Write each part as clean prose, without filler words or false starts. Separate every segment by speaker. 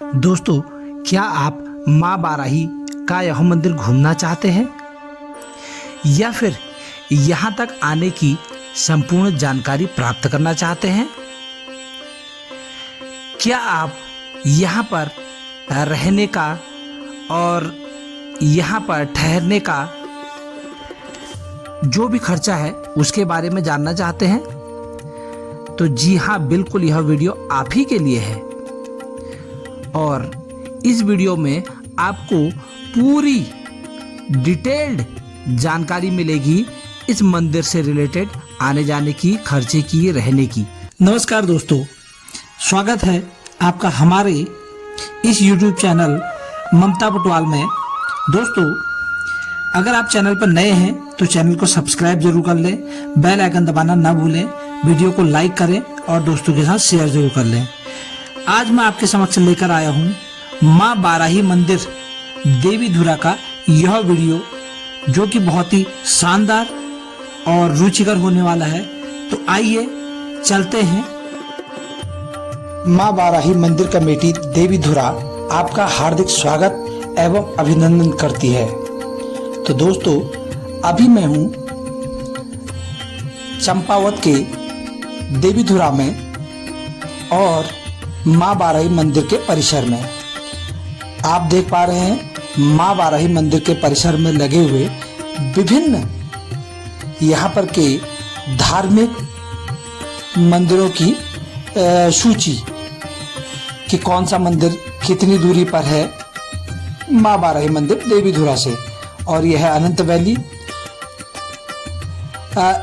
Speaker 1: दोस्तों, क्या आप माँ बाराही का यह मंदिर घूमना चाहते हैं या फिर यहाँ तक आने की संपूर्ण जानकारी प्राप्त करना चाहते हैं? क्या आप यहाँ पर रहने का और यहाँ पर ठहरने का जो भी खर्चा है उसके बारे में जानना चाहते हैं? तो जी हाँ, बिल्कुल यह वीडियो आप ही के लिए है। और इस वीडियो में आपको पूरी डिटेल्ड जानकारी मिलेगी इस मंदिर से रिलेटेड, आने जाने की, खर्चे की, रहने की। नमस्कार दोस्तों, स्वागत है आपका हमारे इस YouTube चैनल ममता पटवाल में। दोस्तों, अगर आप चैनल पर नए हैं तो चैनल को सब्सक्राइब जरूर कर लें, बेल आइकन दबाना ना भूलें, वीडियो को लाइक करें और दोस्तों के साथ शेयर जरूर कर लें। आज मैं आपके समक्ष लेकर आया हूँ माँ बाराही मंदिर देवीधुरा का यह वीडियो, जो कि बहुत ही शानदार और रुचिकर होने वाला है। तो आइए चलते हैं। माँ बाराही मंदिर कमेटी देवीधुरा आपका हार्दिक स्वागत एवं अभिनंदन करती है। तो दोस्तों, अभी मैं हूँ चंपावत के देवीधुरा में और माँ बाराही मंदिर के परिसर में। आप देख पा रहे हैं माँ बाराही मंदिर के परिसर में लगे हुए विभिन्न यहाँ पर के धार्मिक मंदिरों की सूची कि कौन सा मंदिर कितनी दूरी पर है माँ बाराही मंदिर देवीधुरा से। और यह है अनंत वैली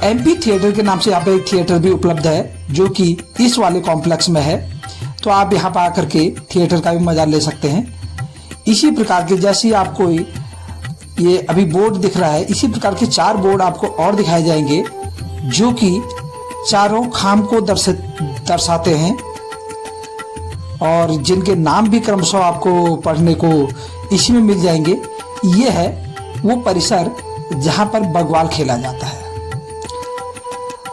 Speaker 1: एमपी थिएटर के नाम से यहाँ पे एक थिएटर भी उपलब्ध है, जो कि इस वाले कॉम्प्लेक्स में है। तो आप यहाँ पर आकर के थिएटर का भी मजा ले सकते हैं। इसी प्रकार के, जैसे आपको ये अभी बोर्ड दिख रहा है, इसी प्रकार के 4 बोर्ड आपको और दिखाए जाएंगे, जो कि चारों खाम को दर्शाते हैं और जिनके नाम भी क्रमशः आपको पढ़ने को इसी में मिल जाएंगे। ये है वो परिसर जहाँ पर बग्वाल खेला जाता है।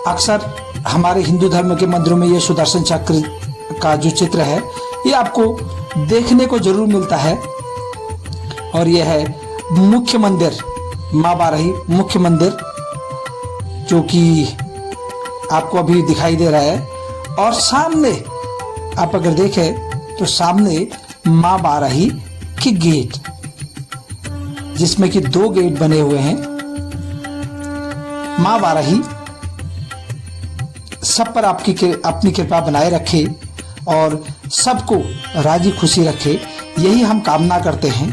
Speaker 1: अक्सर हमारे हिंदू धर्म के मंदिरों में ये सुदर्शन चक्र का जो चित्र है ये आपको देखने को जरूर मिलता है। और यह है मुख्य मंदिर, माँ बाराही मुख्य मंदिर, जो कि आपको अभी दिखाई दे रहा है। और सामने आप अगर देखें तो सामने माँ बाराही के गेट, जिसमें कि 2 गेट बने हुए हैं। माँ बाराही सब पर अपनी कृपा बनाए रखे और सबको राजी खुशी रखे, यही हम कामना करते हैं।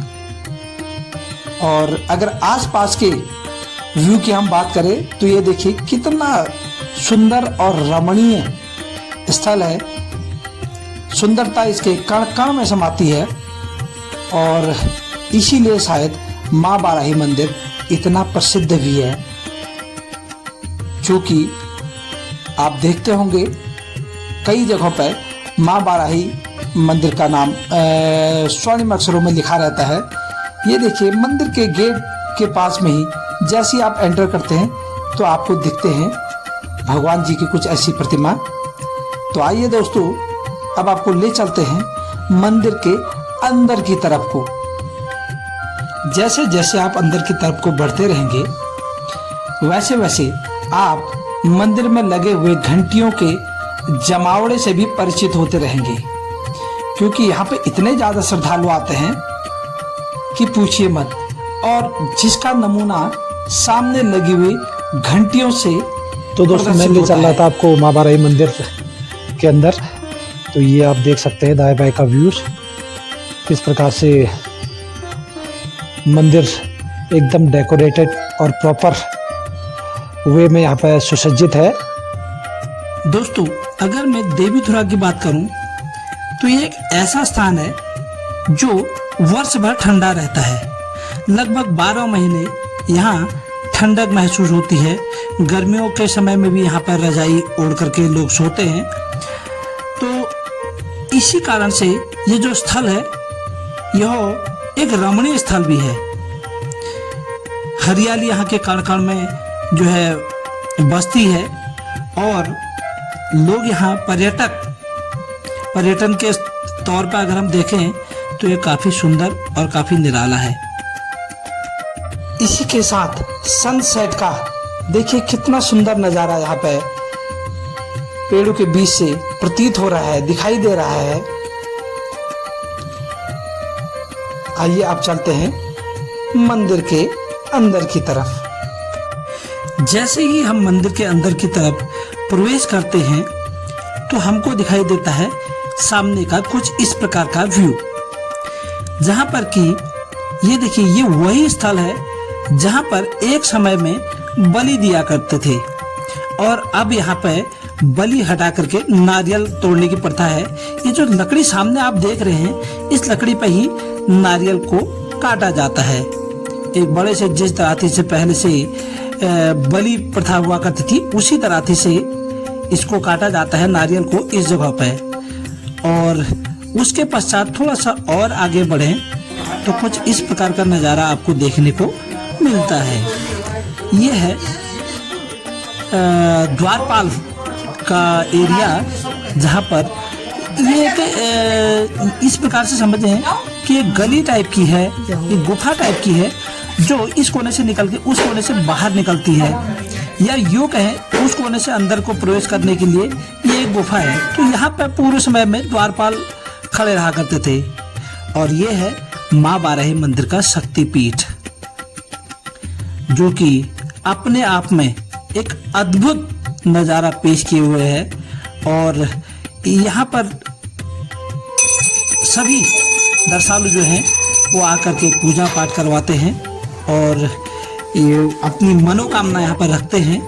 Speaker 1: और अगर आसपास के व्यू की हम बात करें तो ये देखिए कितना सुंदर और रमणीय स्थल है। सुंदरता इसके कण कण में समाती है और इसीलिए शायद माँ बाराही मंदिर इतना प्रसिद्ध भी है, जो कि आप देखते होंगे कई जगहों पर माँ बाराही मंदिर का नाम स्वर्णिम अक्षरों में लिखा रहता है। ये देखिए मंदिर के गेट के पास में ही जैसे ही आप एंटर करते हैं तो आपको दिखते हैं भगवान जी की कुछ ऐसी प्रतिमा। तो आइए दोस्तों, अब आपको ले चलते हैं मंदिर के अंदर की तरफ को। जैसे जैसे आप अंदर की तरफ को बढ़ते रहेंगे, वैसे वैसे आप मंदिर में लगे हुए घंटियों के जमावड़े से भी परिचित होते रहेंगे, क्योंकि यहाँ पे इतने ज्यादा श्रद्धालु आते हैं कि पूछिए मत। और जिसका नमूना सामने लगी हुई घंटियों से। तो दोस्तों, मैं ले चल रहा था आपको माँ बाराही मंदिर के अंदर। तो ये आप देख सकते हैं दाएं बाएं का व्यूज, किस प्रकार से मंदिर एकदम डेकोरेटेड और प्रॉपर वे में यहाँ पर सुसज्जित है। दोस्तों, अगर मैं देवीधुरा की बात करूं तो ये एक ऐसा स्थान है जो वर्ष भर ठंडा रहता है। लगभग 12 महीने यहाँ ठंडक महसूस होती है। गर्मियों के समय में भी यहाँ पर रजाई ओढ़ करके लोग सोते हैं। तो इसी कारण से ये जो स्थल है यह एक रमणीय स्थल भी है। हरियाली यहाँ के कण कण में जो है बस्ती है और लोग यहाँ पर्यटन के तौर पर अगर हम देखें तो ये काफ़ी सुंदर और काफ़ी निराला है। इसी के साथ सनसेट का देखिए कितना सुंदर नज़ारा यहाँ पे पेड़ों के बीच से प्रतीत हो रहा है, दिखाई दे रहा है। आइए आप चलते हैं मंदिर के अंदर की तरफ। जैसे ही हम मंदिर के अंदर की तरफ प्रवेश करते हैं तो हमको दिखाई देता है सामने का कुछ इस प्रकार का व्यू, जहां पर कि ये देखिए ये वही स्थल है जहां पर एक समय में बलि दिया करते थे और अब यहाँ पे बलि हटा करके नारियल तोड़ने की प्रथा है। ये जो लकड़ी सामने आप देख रहे हैं, इस लकड़ी पे ही नारियल को काटा जाता है। एक बड़े से जिस तरह से पहले से बलि प्रथा हुआ करती थी, उसी तरह से इसको काटा जाता है नारियल को इस जगह पे। और उसके पश्चात थोड़ा सा और आगे बढ़े तो कुछ इस प्रकार का नज़ारा आपको देखने को मिलता है। ये है द्वारपाल का एरिया, जहाँ पर ये एक इस प्रकार से समझें कि एक गली टाइप की है, एक गुफा टाइप की है जो इस कोने से निकल के उस कोने से बाहर निकलती है, या यूँ कहें उस कोने से अंदर को प्रवेश करने के लिए ये एक गुफा है। तो यहाँ पर पूर्व समय में द्वारपाल खड़े रहा करते थे। और ये है माँ बाराही मंदिर का शक्तिपीठ, जो कि अपने आप में एक अद्भुत नज़ारा पेश किए हुए है। और यहाँ पर सभी दर्शनालु जो हैं वो आकर के पूजा पाठ करवाते हैं और ये अपनी मनोकामना यहाँ पर रखते हैं।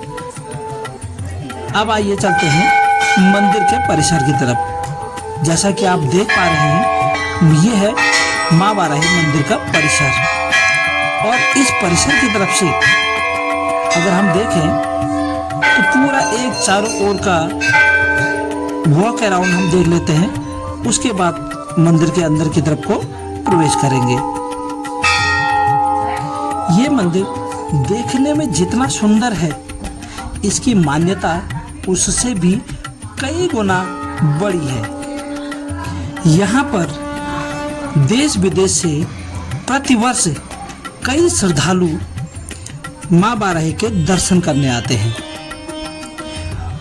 Speaker 1: अब आइए चलते हैं मंदिर के परिसर की तरफ। जैसा कि आप देख पा रहे हैं, ये है माँ बाराही मंदिर का परिसर। और इस परिसर की तरफ से अगर हम देखें तो पूरा एक चारों ओर का वॉक अराउंड हम देख लेते हैं। उसके बाद मंदिर के अंदर की तरफ को प्रवेश करेंगे। ये मंदिर देखने में जितना सुंदर है, इसकी मान्यता उससे भी कई गुना बड़ी है। यहाँ पर देश विदेश से प्रतिवर्ष कई श्रद्धालु माँ बाराही के दर्शन करने आते हैं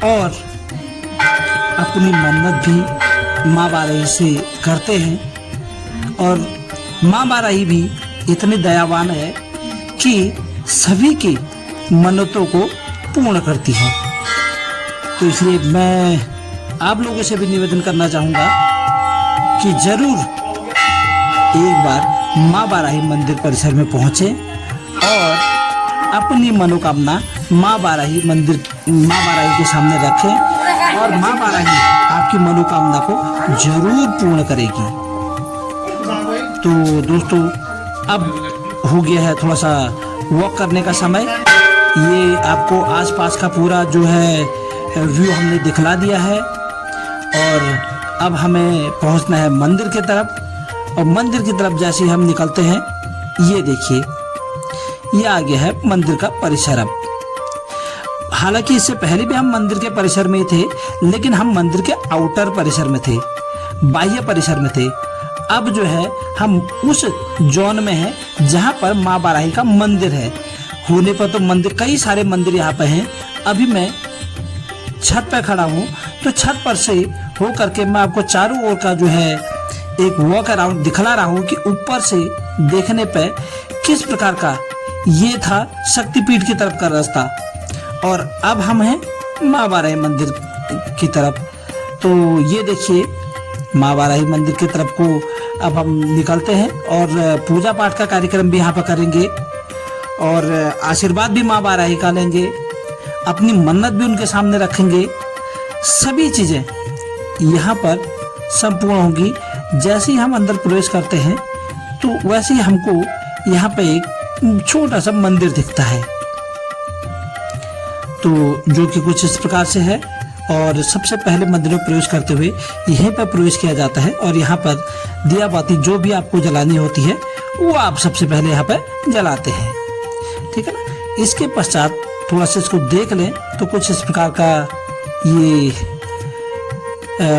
Speaker 1: और अपनी मन्नत भी माँ बाराही से करते हैं। और माँ बाराही भी इतनी दयावान है कि सभी की मन्नतों को पूर्ण करती है। तो इसलिए मैं आप लोगों से भी निवेदन करना चाहूँगा कि जरूर एक बार माँ बाराही मंदिर परिसर में पहुँचें और अपनी मनोकामना माँ बाराही के सामने रखें और माँ बाराही आपकी मनोकामना को जरूर पूर्ण करेगी। तो दोस्तों, अब हो गया है थोड़ा सा वॉक करने का समय। ये आपको आसपास का पूरा जो है व्यू हमने दिखला दिया है और अब हमें पहुंचना है मंदिर की तरफ। और मंदिर की तरफ जैसे हम निकलते हैं, ये देखिए ये आ गया है मंदिर का परिसर। अब हालांकि इससे पहले भी हम मंदिर के परिसर में ही थे, लेकिन हम मंदिर के आउटर परिसर में थे, बाह्य परिसर में थे। अब जो है हम उस जोन में हैं जहाँ पर माँ बाराही का मंदिर है। होने पर तो मंदिर, कई सारे मंदिर यहाँ पे हैं। अभी मैं छत पे खड़ा हूँ, तो छत पर से हो करके मैं आपको चारों ओर का जो है एक वॉक अराउंड दिखला रहा हूँ कि ऊपर से देखने पे किस प्रकार का ये था शक्तिपीठ की तरफ का रास्ता। और अब हम हैं माँ बाराही मंदिर की तरफ। तो ये देखिए माँ बाराही मंदिर की तरफ को अब हम निकलते हैं और पूजा पाठ का कार्यक्रम भी यहाँ पर करेंगे और आशीर्वाद भी माँ बाराही का लेंगे, अपनी मन्नत भी उनके सामने रखेंगे। सभी चीज़ें यहाँ पर संपूर्ण होंगी। जैसे ही हम अंदर प्रवेश करते हैं तो वैसे ही हमको यहाँ पे एक छोटा सा मंदिर दिखता है, तो जो कि कुछ इस प्रकार से है। और सबसे पहले मंदिर में प्रवेश करते हुए यहीं पर प्रवेश किया जाता है और यहाँ पर दिया बाती जो भी आपको जलानी होती है वो आप सबसे पहले यहाँ पर जलाते हैं, ठीक है ना। इसके पश्चात थोड़ा सा इसको देख लें तो कुछ इस प्रकार का ये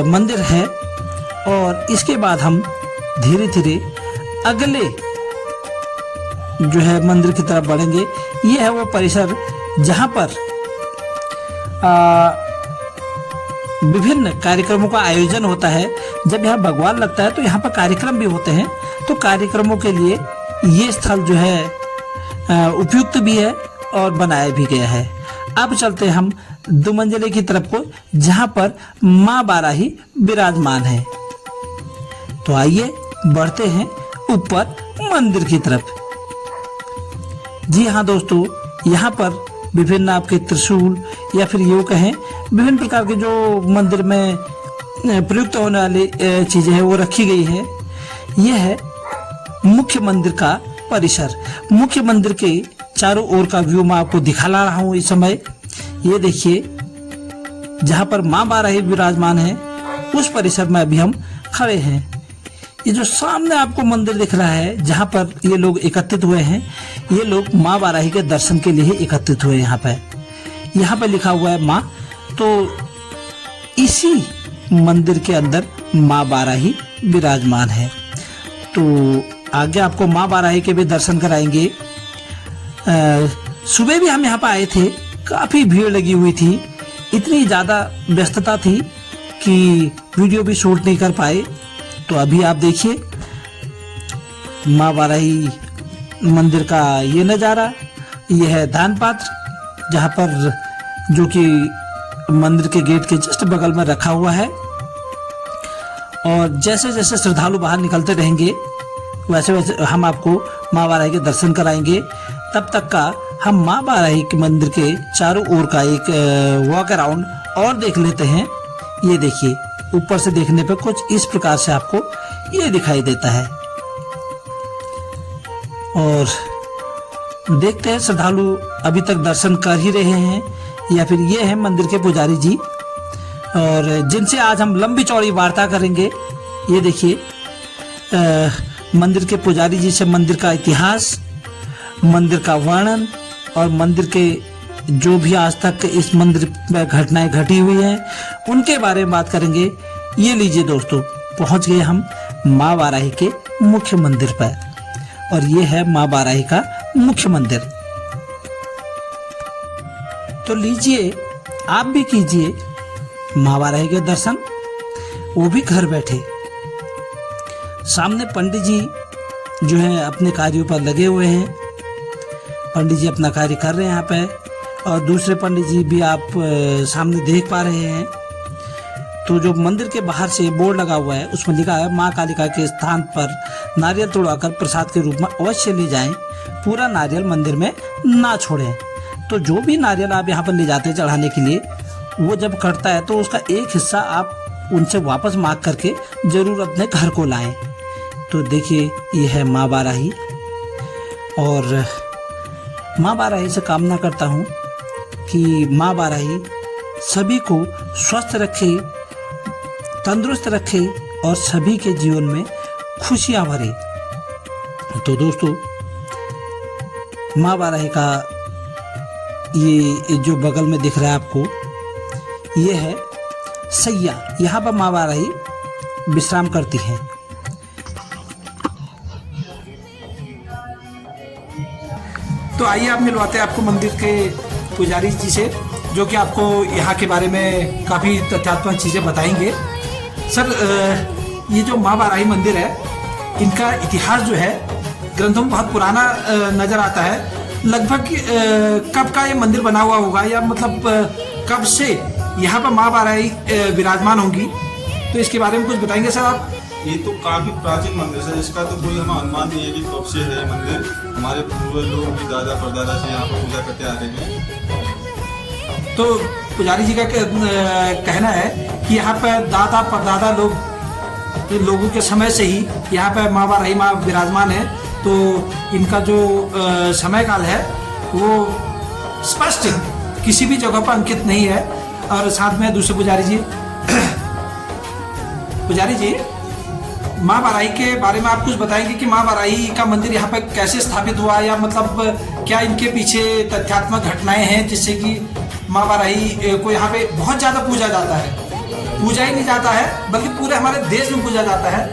Speaker 1: मंदिर है और इसके बाद हम धीरे धीरे अगले जो है मंदिर की तरफ बढ़ेंगे। ये है वो परिसर जहाँ पर विभिन्न कार्यक्रमों का आयोजन होता है। जब यहाँ भगवान लगता है तो यहाँ पर कार्यक्रम भी होते हैं, तो कार्यक्रमों के लिए ये स्थल जो है उपयुक्त भी है और बनाया भी गया है। अब चलते हैं हम दुमंजले की तरफ को, जहाँ पर माँ बाराही विराजमान है। तो आइए बढ़ते हैं ऊपर मंदिर की तरफ। जी हाँ दोस्तों, यहाँ पर विभिन्न आपके त्रिशूल या फिर यूँ कहें विभिन्न प्रकार के जो मंदिर में प्रयुक्त होने वाली चीज़ें हैं वो रखी गई है। यह है मुख्य मंदिर का परिसर। मुख्य मंदिर के चारों ओर का व्यू मैं आपको दिखा ला रहा हूँ इस समय। ये देखिए, जहाँ पर माँ बाराही विराजमान है उस परिसर में अभी हम खड़े हैं। ये जो सामने आपको मंदिर दिख रहा है जहाँ पर ये लोग एकत्रित हुए हैं, ये लोग माँ बाराही के दर्शन के लिए एकत्रित हुए। यहाँ पे लिखा हुआ है माँ, तो इसी मंदिर के अंदर माँ बाराही विराजमान है। तो आगे आपको माँ बाराही के भी दर्शन कराएंगे। सुबह भी हम यहाँ पर आए थे, काफ़ी भीड़ लगी हुई थी, इतनी ज़्यादा व्यस्तता थी कि वीडियो भी शूट नहीं कर पाए। तो अभी आप देखिए माँ बाराही मंदिर का ये नज़ारा। यह है दान पात्र, जहाँ पर जो कि मंदिर के गेट के जस्ट बगल में रखा हुआ है। और जैसे जैसे श्रद्धालु बाहर निकलते रहेंगे वैसे वैसे हम आपको माँ बाराही के दर्शन कराएंगे। तब तक का हम माँ बाराही के मंदिर के चारों ओर का एक वॉक अराउंड और देख लेते हैं। ये देखिए, ऊपर से देखने पर कुछ इस प्रकार से आपको ये दिखाई देता है। और देखते हैं श्रद्धालु अभी तक दर्शन कर ही रहे हैं या फिर ये है मंदिर के पुजारी जी, और जिनसे आज हम लंबी चौड़ी वार्ता करेंगे। ये देखिए, मंदिर के पुजारी जी से मंदिर का इतिहास, मंदिर का वर्णन और मंदिर के जो भी आज तक इस मंदिर में घटनाएं घटी हुई हैं उनके बारे में बात करेंगे। ये लीजिए दोस्तों, पहुंच गए हम माँ बाराही के मुख्य मंदिर पर, और ये है माँ बाराही का मुख्य मंदिर। तो लीजिए, आप भी कीजिए माँ बाराही के दर्शन, वो भी घर बैठे। सामने पंडित जी जो है अपने कार्यों पर लगे हुए हैं। पंडित जी अपना कार्य कर रहे हैं यहाँ पे, और दूसरे पंडित जी भी आप सामने देख पा रहे हैं। तो जो मंदिर के बाहर से बोर्ड लगा हुआ है उसमें लिखा है माँ कालिका के स्थान पर नारियल तोड़ाकर प्रसाद के रूप में अवश्य ले जाएं, पूरा नारियल मंदिर में ना छोड़ें। तो जो भी नारियल आप यहाँ पर ले जाते हैं चढ़ाने के लिए, वो जब कटता है तो उसका एक हिस्सा आप उनसे वापस मांग करके जरूर अपने घर को लाएं। तो देखिए, ये है माँ बाराही, और माँ बाराही से कामना करता हूँ कि माँ बाराही सभी को स्वस्थ रखे, तंदुरुस्त रखे और सभी के जीवन में खुशियाँ भरे। तो दोस्तों, माँ बाराही का ये जो बगल में दिख रहा है आपको, ये है सैया। यहाँ पर माँ बाराही विश्राम करती हैं। तो आइए आप मिलवाते हैं आपको मंदिर के पुजारी जी से, जो कि आपको यहाँ के बारे में काफ़ी तथ्यात्मक चीज़ें बताएंगे। सर, ये जो माँ बाराही मंदिर है, इनका इतिहास जो है ग्रंथों में बहुत पुराना नज़र आता है। लगभग कब का ये मंदिर बना हुआ होगा, या मतलब कब से यहाँ पर माँ बाराही विराजमान होंगी? तो इसके बारे में कुछ बताएंगे सर आप?
Speaker 2: ये तो काफी प्राचीन मंदिर है, इसका तो कोई हमें अनुमान नहीं है कि कब से है मंदिर। हमारे पूर्वज लोग भी दादा परदादा से यहाँ पर पूजा करते आ रहे हैं।
Speaker 1: तो पुजारी जी का कहना है कि यहाँ पर दादा परदादा लोगों के समय से ही यहाँ पर माँ बाराही माँ विराजमान है। तो इनका जो समय काल है वो स्पष्ट किसी भी जगह पर अंकित नहीं है। और साथ में दूसरे पुजारी जी माँ बाराही के बारे में आप कुछ बताएंगे कि माँ बाराही का मंदिर यहाँ पर कैसे स्थापित हुआ, या मतलब क्या इनके पीछे तथ्यात्मक घटनाएं हैं जिससे कि माँ बाराही को यहाँ पे बहुत ज़्यादा पूजा जाता है? पूजा ही नहीं जाता है बल्कि पूरे हमारे देश में पूजा जाता है।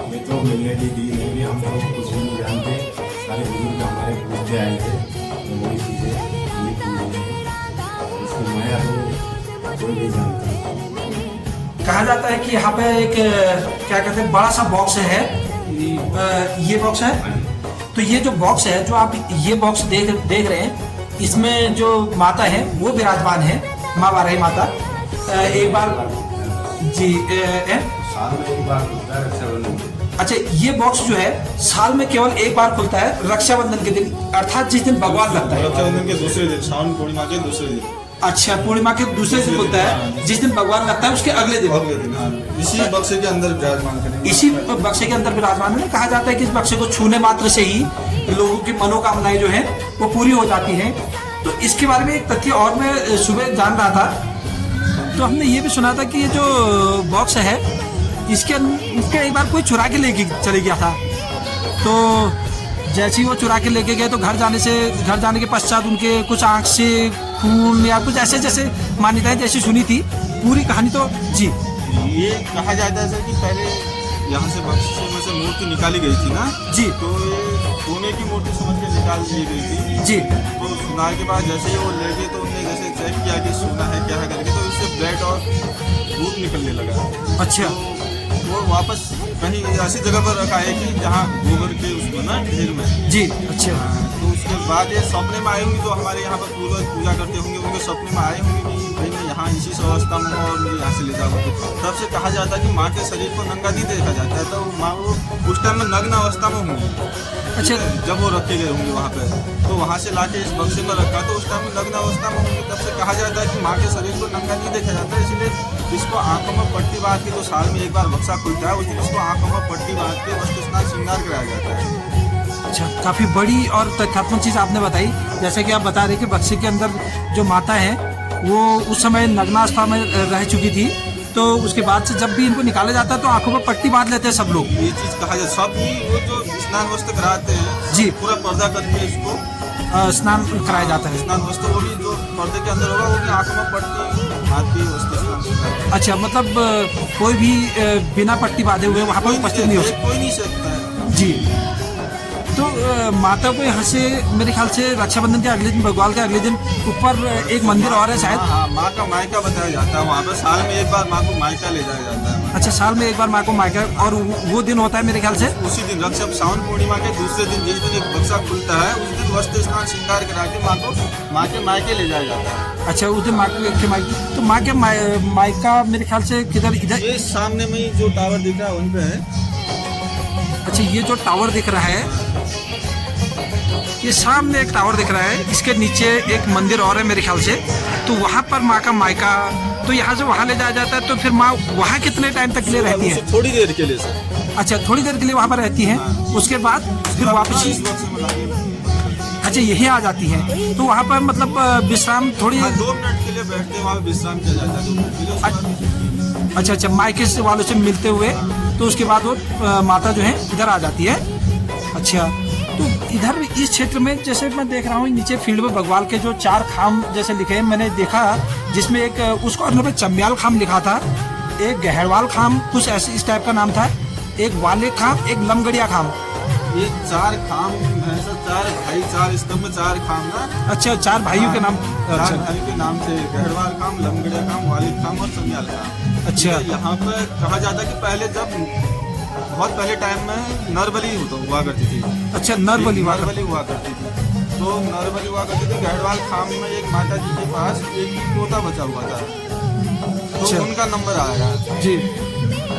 Speaker 3: ये तो मिलने की दी नहीं भी, हम लोग कुछ भी नहीं जानते। सारे बुजुर्ग हमारे पूछते आए थे तो वही चीज़ें ये पूरी है। इसकी माया तो कोई नहीं जानता।
Speaker 1: कहा जाता है कि यहाँ पे एक क्या कहते हैं बड़ा सा बॉक्स है, ये बॉक्स है। तो ये जो बॉक्स है, जो आप ये बॉक्स देख रहे हैं, इसमें जो माता है वो विराजमान है, माँ वाराही माता। एक बार जी
Speaker 3: साल में एक बार खुलता है रक्षाबंधन।
Speaker 1: अच्छा, ये बॉक्स जो है साल में केवल एक बार खुलता है रक्षाबंधन के दिन, अर्थात जिस दिन भगवान लगता है।
Speaker 2: रक्षाबंधन के दूसरे दिन, श्रावण पूर्णिमा के दूसरे दिन।
Speaker 1: अच्छा, पूर्णिमा के दूसरे दिन खुलता है, जिस दिन भगवान लगता है उसके अगले दिन।
Speaker 2: हाँ। इसी बक्से के अंदर विराजमान करेंगे।
Speaker 1: इसी बक्से के अंदर विराजमान है। कहा जाता है कि इस बक्से को छूने मात्र से ही लोगों की मनोकामनाएं जो है वो पूरी हो जाती हैं। तो इसके बारे में एक तथ्य और मैं सुबह जान रहा था, तो हमने ये भी सुना था कि ये जो बॉक्स है इसके एक बार कोई चुरा के लेके चले गया था। तो जैसे ही वो चुरा के लेके गए तो घर जाने के पश्चात उनके कुछ आंख से खून या कुछ ऐसे जैसे मान्यताएं जैसी सुनी थी। पूरी कहानी तो जी
Speaker 2: ये कहा जाता है सर कि पहले यहाँ से बक्से में से मूर्ति निकाली गई थी ना
Speaker 1: जी,
Speaker 2: तो ये सोने की मूर्ति समझ के निकाल दी गई थी
Speaker 1: जी।
Speaker 2: तो सुनार के बाद जैसे ही वो ले गए तो उन्होंने जैसे चेक किया कि सोना है क्या है करके, तो इससे ब्लड और दूध निकलने लगा।
Speaker 1: अच्छा,
Speaker 2: तो वो वापस कहीं ऐसी जगह पर रखा है कि जहाँ गोबर के उसमें ना ढेर में
Speaker 1: जी। अच्छा,
Speaker 2: तो उसके बाद ये सपने में आए होंगे, जो हमारे यहाँ पर पूर्वज पूजा करते होंगे उनके सपने में आए होंगे कि भाई मैं यहाँ इसी अवस्था में हूँ और मुझे यहाँ से ले जाओ। तब से कहा जाता है कि माँ के शरीर को नंगा नहीं देखा जाता है, तो माँ वो उस टाइम में नग्न अवस्था में होंगी।
Speaker 1: अच्छा,
Speaker 2: जब वो रखे गए होंगे वहाँ पे, तो वहाँ से लाके इस बक्से पर रखा तो उस टाइम में नग्न अवस्था में होंगे। तब से कहा जाता है कि माँ के शरीर को नंगा नहीं देखा जाता, इसलिए इसको आंखों में पट्टी बांध के, जो साल में एक बार बक्सा खुलता है उस दिन इसको आंखों में पट्टी बांध के वस्त्र स्नान श्रृंगार कराया जाता है।
Speaker 1: अच्छा, काफ़ी बड़ी और तथ्यात्मक चीज़ आपने बताई। जैसे कि आप बता रहे कि बक्से के अंदर जो माता है वो उस समय नग्नावस्था में रह चुकी थी, तो उसके बाद से जब भी इनको निकाला जाता है तो आंखों पर पट्टी बांध लेते हैं सब लोग।
Speaker 2: ये चीज़ कहा जाता है, सब भी वो जो स्नान वस्त्र कराते हैं
Speaker 1: जी,
Speaker 2: पूरा पर्दा करके इसको
Speaker 1: स्नान कराया जाता है।
Speaker 2: स्नान वस्त्र वो भी जो पर्दे के अंदर होगा वो भी आंखों में पट्टी बांध के वस्त्र स्नान।
Speaker 1: अच्छा, मतलब कोई भी बिना पट्टी बांधे हुए वहाँ पर उपस्थित नहीं हो सकता।
Speaker 2: कोई नहीं सकता है
Speaker 1: जी। तो माता को यहाँ से मेरे ख्याल से रक्षाबंधन के अगले दिन, भगवान के अगले दिन ऊपर एक मंदिर और है शायद।
Speaker 2: हाँ, माँ का मायका बताया जाता है वहाँ पर। साल में एक बार माँ को मायका ले जाया जाता है।
Speaker 1: अच्छा, साल में एक बार माँ को मायका, और वो दिन होता है मेरे ख्याल से
Speaker 2: उसी दिन श्रावण पूर्णिमा के दूसरे दिन, जिस दिन एक बक्सा खुलता है उस दिन वस्त्र स्नान श्रृंगार करा के माँ को माँ के मायके ले जाया जाता है।
Speaker 1: अच्छा, उस दिन माँ के मायके, तो माँ के मायका मेरे ख्याल से किधर, इधर
Speaker 2: ये सामने में ही जो टावर दिख रहा है वहीं पे है।
Speaker 1: अच्छा, ये जो टावर दिख रहा है, ये सामने एक टावर दिख रहा है, इसके नीचे एक मंदिर और है मेरे ख्याल से, तो वहाँ पर माँ का मायका, तो यहाँ से वहाँ ले जाया जाता है। तो फिर माँ वहाँ कितने टाइम तक के लिए रहती है?
Speaker 2: थोड़ी देर के लिए सर।
Speaker 1: अच्छा, थोड़ी देर के लिए वहाँ पर रहती है, उसके बाद फिर वापस
Speaker 2: इस वक्त से मतलब
Speaker 1: अच्छा यहीं आ जाती है। तो वहाँ पर मतलब विश्राम थोड़ी
Speaker 2: 2 मिनट के लिए बैठते हैं, वहाँ पे विश्राम किया जाता है 2 मिनट के लिए। उसके बाद
Speaker 1: अच्छा अच्छा, मायके से वालों से मिलते हुए तो उसके बाद वो माता जो है इधर आ जाती है। अच्छा, तो इधर इस क्षेत्र में जैसे मैं देख रहा हूँ नीचे फील्ड में भगवान के जो 4 खाम जैसे लिखे हैं, मैंने देखा जिसमें एक उस कॉर्नर में चम्याल खाम लिखा था, एक गहरवाल खाम, कुछ ऐसे इस टाइप का नाम था, एक वाले खाम, एक लमगड़िया खाम।
Speaker 2: ये 4 खाम है सर, 4 भाई, 4 स्तंभ, 4 खाम ना।
Speaker 1: अच्छा, 4 भाइयों के नाम।
Speaker 2: 4 भाई के नाम से गहरवाल खाम, लमगड़िया खाम, वालिद खाम और चम्याल खाम।
Speaker 1: अच्छा,
Speaker 2: यहाँ पर कहा जाता है कि पहले जब बहुत पहले टाइम में नरबली हुआ करती थी।
Speaker 1: अच्छा, नरबली
Speaker 2: हुआ करती थी। तो नरबली हुआ करती थी। गहरवाल खाम में एक माता जी के पास एक पोता बचा हुआ था, तो
Speaker 1: अच्छा,
Speaker 2: उनका नंबर आया
Speaker 1: जी,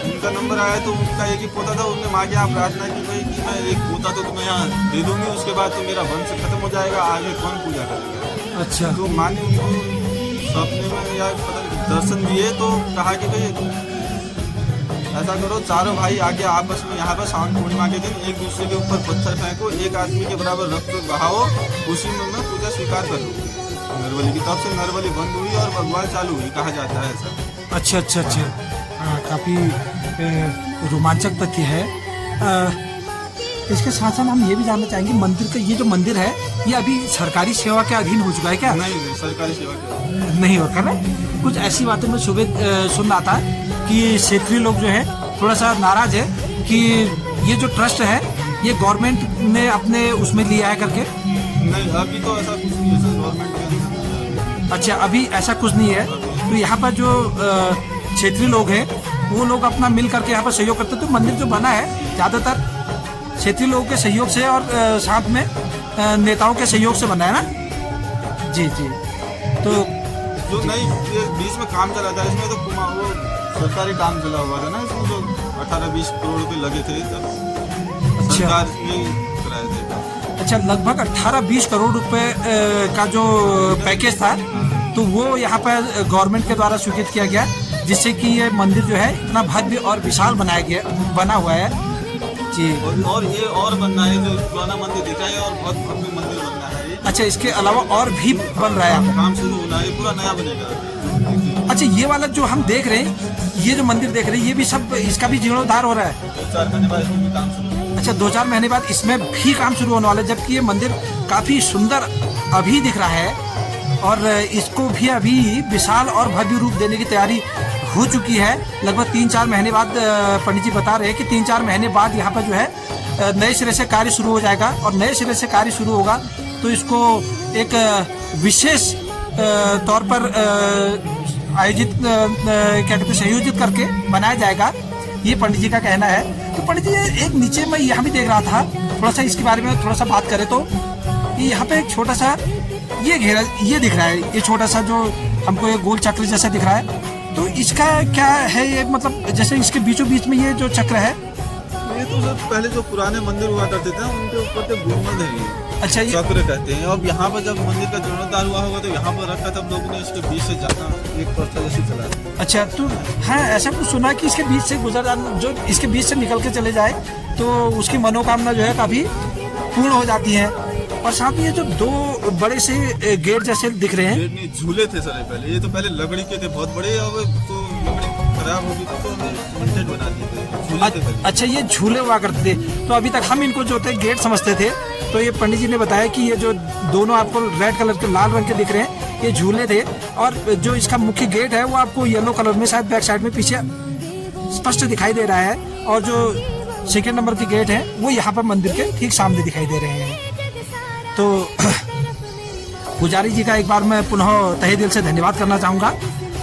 Speaker 2: उनका नंबर आया तो उनका एक ही पोता था। उनने माँ के यहाँ प्रार्थना की भाई कि मैं एक पोता तो तुम्हें यहाँ दे दूंगी, उसके बाद तो मेरा वंश खत्म हो जाएगा, आगे कौन पूजा करेगा।
Speaker 1: अच्छा,
Speaker 2: तो माँ ने उनको सपने में या पता नहीं दर्शन दिए, तो कहा कि भाई ऐसा करो, चारों भाई आगे आपस में यहाँ पर श्रावण पूर्णिमा के दिन एक दूसरे के ऊपर पत्थर फेंको, एक आदमी के बराबर रक्त बहाओ, उसी में मैं पूजा स्वीकार कर लूँगी नरबली की। तब से नरबली बंद हुई और भगवान चालू हुई, कहा जाता है ऐसा।
Speaker 1: अच्छा अच्छा अच्छा, काफ़ी रोमांचक तथ्य है। इसके साथ साथ हम ये भी जानना चाहेंगे, मंदिर का ये जो मंदिर है ये अभी सरकारी सेवा के अधीन हो चुका है क्या?
Speaker 2: नहीं, सरकारी सेवा के
Speaker 1: नहीं होकर ना। कुछ ऐसी बातें मैं सुबह सुन रहा था कि क्षेत्रीय लोग जो है थोड़ा सा नाराज है कि ये जो ट्रस्ट है ये गवर्नमेंट ने अपने उसमें लिया है करके।
Speaker 2: नहीं, अभी तो ऐसा कुछ नहीं है गवर्नमेंट के।
Speaker 1: अच्छा, अभी ऐसा कुछ नहीं है। तो यहाँ पर जो क्षेत्रीय लोग हैं वो लोग अपना मिल करके यहाँ पर सहयोग करते हैं। तो मंदिर जो बना है ज़्यादातर क्षेत्रीय लोगों के सहयोग से और साथ में नेताओं के सहयोग से बना है ना। जी जी। तो
Speaker 2: जो नहीं, ये बीच में काम चला था इसमें, तो वो सरकारी काम चला हुआ था ना, इसमें जो 18-20 करोड़ रुपए लगे थे तब सरकार ने कराए थे।
Speaker 1: अच्छा, लगभग 18-20 करोड़ रुपए का जो पैकेज था तो वो यहाँ पर गवर्नमेंट के द्वारा स्वीकृत किया गया, जिससे कि ये मंदिर जो है इतना भव्य और विशाल बना हुआ है। जी।
Speaker 2: और ये और बनना है, जो पुराना मंदिर दिखा है और बहुत भव्य मंदिर बनना है।
Speaker 1: अच्छा, इसके अलावा और भी बन रहा है,
Speaker 2: काम शुरू होना है, पूरा नया बनेगा।
Speaker 1: अच्छा, ये वाला जो हम देख रहे हैं, ये जो मंदिर देख रहे हैं, ये भी सब इसका भी जीर्णोद्धार हो रहा है?
Speaker 2: 2-4 महीने बाद इसमें भी काम शुरू।
Speaker 1: अच्छा, 2-4 महीने बाद इसमें भी काम शुरू होने वाला है, जबकि ये मंदिर काफी सुंदर अभी दिख रहा है और इसको भी अभी विशाल और भव्य रूप देने की तैयारी हो चुकी है। लगभग 3-4 महीने बाद पंडित जी बता रहे हैं कि 3-4 महीने बाद यहाँ पर जो है नए सिरे से कार्य शुरू हो जाएगा और नए सिरे से कार्य शुरू होगा तो इसको एक विशेष तौर पर आयोजित क्या कहते हैं संयोजित करके बनाया जाएगा, ये पंडित जी का कहना है। तो पंडित जी, एक नीचे मैं यहाँ भी देख रहा था, थोड़ा सा इसके बारे में थोड़ा सा बात करें तो यहाँ पे एक छोटा सा ये घेरा ये दिख रहा है, ये छोटा सा जो हमको ये गोल चक्र जैसा दिख रहा है, तो इसका क्या है? ये मतलब जैसे इसके बीचों बीच में ये जो चक्र है,
Speaker 2: ये तो सर पहले जो पुराने मंदिर हुआ करते थे उनके ऊपर तो गुंबद है।
Speaker 1: अच्छा, ये
Speaker 2: चक्र कहते हैं। अब यहाँ पर जब मंदिर का जीर्णोद्धार हुआ होगा तो यहाँ पर रखा, तब लोगों ने इसके बीच से जाना एक पर्चा जैसे चला।
Speaker 1: अच्छा, तो हाँ, ऐसा कुछ सुना कि इसके बीच से गुजर जाना, जो इसके बीच से निकल के चले जाए तो उसकी मनोकामना जो है काफी पूर्ण हो जाती है। और साथ में ये जो 2 बड़े से गेट जैसे दिख रहे हैं,
Speaker 2: नहीं, झूले थे सर पहले। ये तो पहले लकड़ी के थे बहुत बड़े, अब तो लकड़ी खराब हो गई तो हमने बना दिए थे, झूले थे पहले।
Speaker 1: अच्छा, ये झूले हुआ करते थे। तो अभी तक हम इनको जो थे गेट समझते थे, तो ये पंडित जी ने बताया कि ये जो दोनों आपको रेड कलर के लाल रंग के दिख रहे हैं ये झूले थे, और जो इसका मुख्य गेट है वो आपको येलो कलर में शायद बैक साइड में पीछे स्पष्ट दिखाई दे रहा है, और जो सेकेंड नंबर के गेट है वो यहाँ पर मंदिर के ठीक सामने दिखाई दे रहे हैं। तो पुजारी जी का एक बार मैं पुनः तहे दिल से धन्यवाद करना चाहूँगा।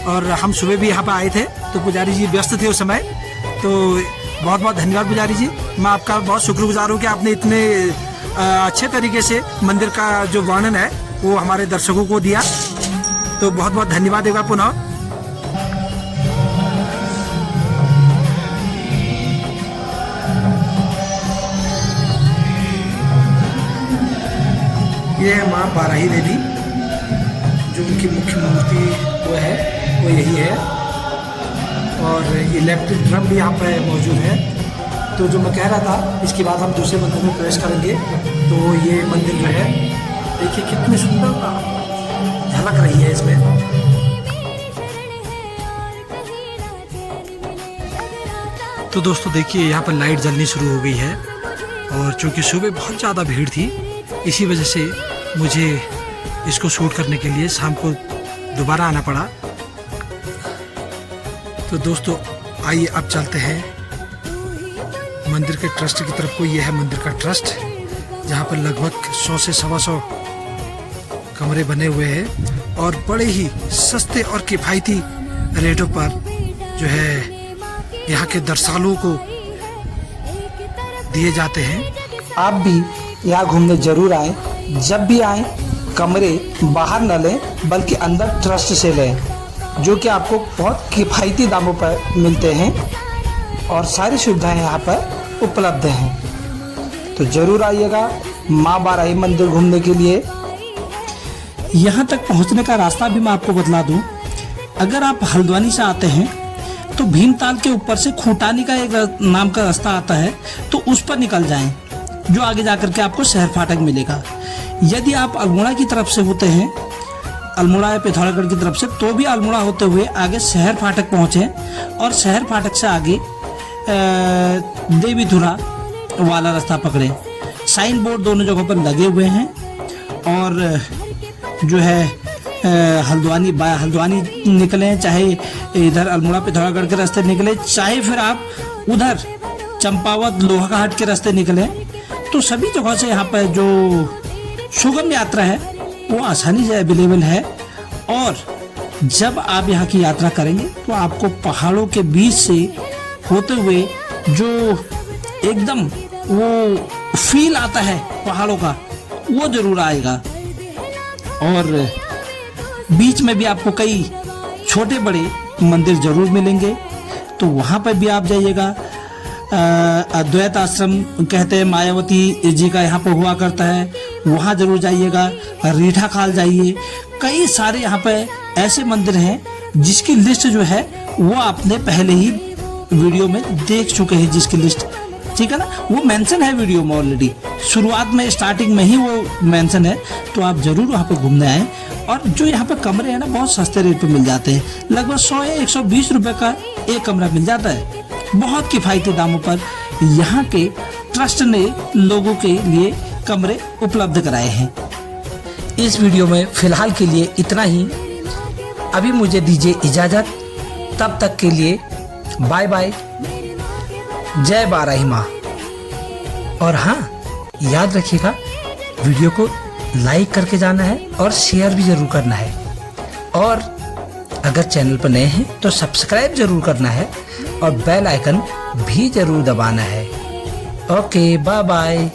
Speaker 1: और हम सुबह भी यहाँ पर आए थे तो पुजारी जी व्यस्त थे उस समय, तो बहुत बहुत धन्यवाद पुजारी जी। मैं आपका बहुत शुक्रगुजार हूँ कि आपने इतने अच्छे तरीके से मंदिर का जो वर्णन है वो हमारे दर्शकों को दिया, तो बहुत बहुत धन्यवाद एक बार पुनः। ये है माँ बाराही देवी, जो उनकी मुख्य मूर्ति वो यही है, और इलेक्ट्रिक ड्रम भी यहाँ पर मौजूद है। तो जो मैं कह रहा था, इसके बाद हम दूसरे मंदिर में प्रवेश करेंगे। तो ये मंदिर जो है देखिए कितनी सुंदर झलक रही है इसमें। तो दोस्तों देखिए, यहाँ पर लाइट जलनी शुरू हो गई है, और चूँकि सुबह बहुत ज़्यादा भीड़ थी इसी वजह से मुझे इसको शूट करने के लिए शाम को दोबारा आना पड़ा। तो दोस्तों आइए अब चलते हैं मंदिर के ट्रस्ट की तरफ को। ये है मंदिर का ट्रस्ट, जहाँ पर लगभग 100 से 125 कमरे बने हुए हैं, और बड़े ही सस्ते और किफ़ायती रेटों पर जो है यहाँ के दर्शनालुओं को दिए जाते हैं। आप भी यहाँ घूमने जरूर आए। जब भी आए कमरे बाहर न लें बल्कि अंदर ट्रस्ट से लें, जो कि आपको बहुत किफ़ायती दामों पर मिलते हैं और सारी सुविधाएं यहाँ पर उपलब्ध हैं। तो ज़रूर आइएगा माँ बाराही मंदिर घूमने के लिए। यहाँ तक पहुँचने का रास्ता भी मैं आपको बतला दूँ। अगर आप हल्द्वानी से आते हैं तो भीमताल के ऊपर से खूंटानी का एक नाम का रास्ता आता है, तो उस पर निकल जाएं, जो आगे जाकर के आपको शहर फाटक मिलेगा। यदि आप अल्मोड़ा की तरफ से होते हैं, अल्मोड़ा या पिथौरागढ़ की तरफ से, तो भी अल्मोड़ा होते हुए आगे शहर फाटक पहुँचें, और शहर फाटक से आगे देवीधुरा वाला रास्ता पकड़ें। साइन बोर्ड दोनों जगहों पर लगे हुए हैं और जो है हल्द्वानी निकलें, चाहे इधर अल्मोड़ा पिथौरागढ़ के रास्ते निकले, चाहे फिर आप उधर चंपावत लोहाघाट के रास्ते निकलें, तो सभी जगह से यहाँ पर जो सुगम यात्रा है वो आसानी से अवेलेबल है। और जब आप यहाँ की यात्रा करेंगे तो आपको पहाड़ों के बीच से होते हुए जो एकदम वो फील आता है पहाड़ों का, वो जरूर आएगा। और बीच में भी आपको कई छोटे बड़े मंदिर जरूर मिलेंगे, तो वहाँ पर भी आप जाइएगा। अद्वैत आश्रम कहते हैं मायावती जी का यहाँ पर हुआ करता है, वहाँ जरूर जाइएगा। रीठा खाल जाइए, कई सारे यहाँ पे ऐसे मंदिर हैं जिसकी लिस्ट जो है वो आपने पहले ही वीडियो में देख चुके हैं, जिसकी लिस्ट, ठीक है ना, वो मेंशन है वीडियो में ऑलरेडी, शुरुआत में स्टार्टिंग में ही वो मेंशन है। तो आप जरूर वहाँ पे घूमने आएँ। और जो यहाँ पे कमरे हैं ना, बहुत सस्ते रेट पे मिल जाते हैं, लगभग 100 या 120 रुपये का एक कमरा मिल जाता है, बहुत किफ़ायती दामों पर। यहाँ के ट्रस्ट ने लोगों के लिए कमरे उपलब्ध कराए हैं। इस वीडियो में फ़िलहाल के लिए इतना ही। अभी मुझे दीजिए इजाज़त, तब तक के लिए बाय बाय, जय बाराही माँ। और हाँ, याद रखिएगा वीडियो को लाइक करके जाना है और शेयर भी ज़रूर करना है। और अगर चैनल पर नए हैं तो सब्सक्राइब ज़रूर करना है और बेल आइकन भी ज़रूर दबाना है। Okay, bye bye.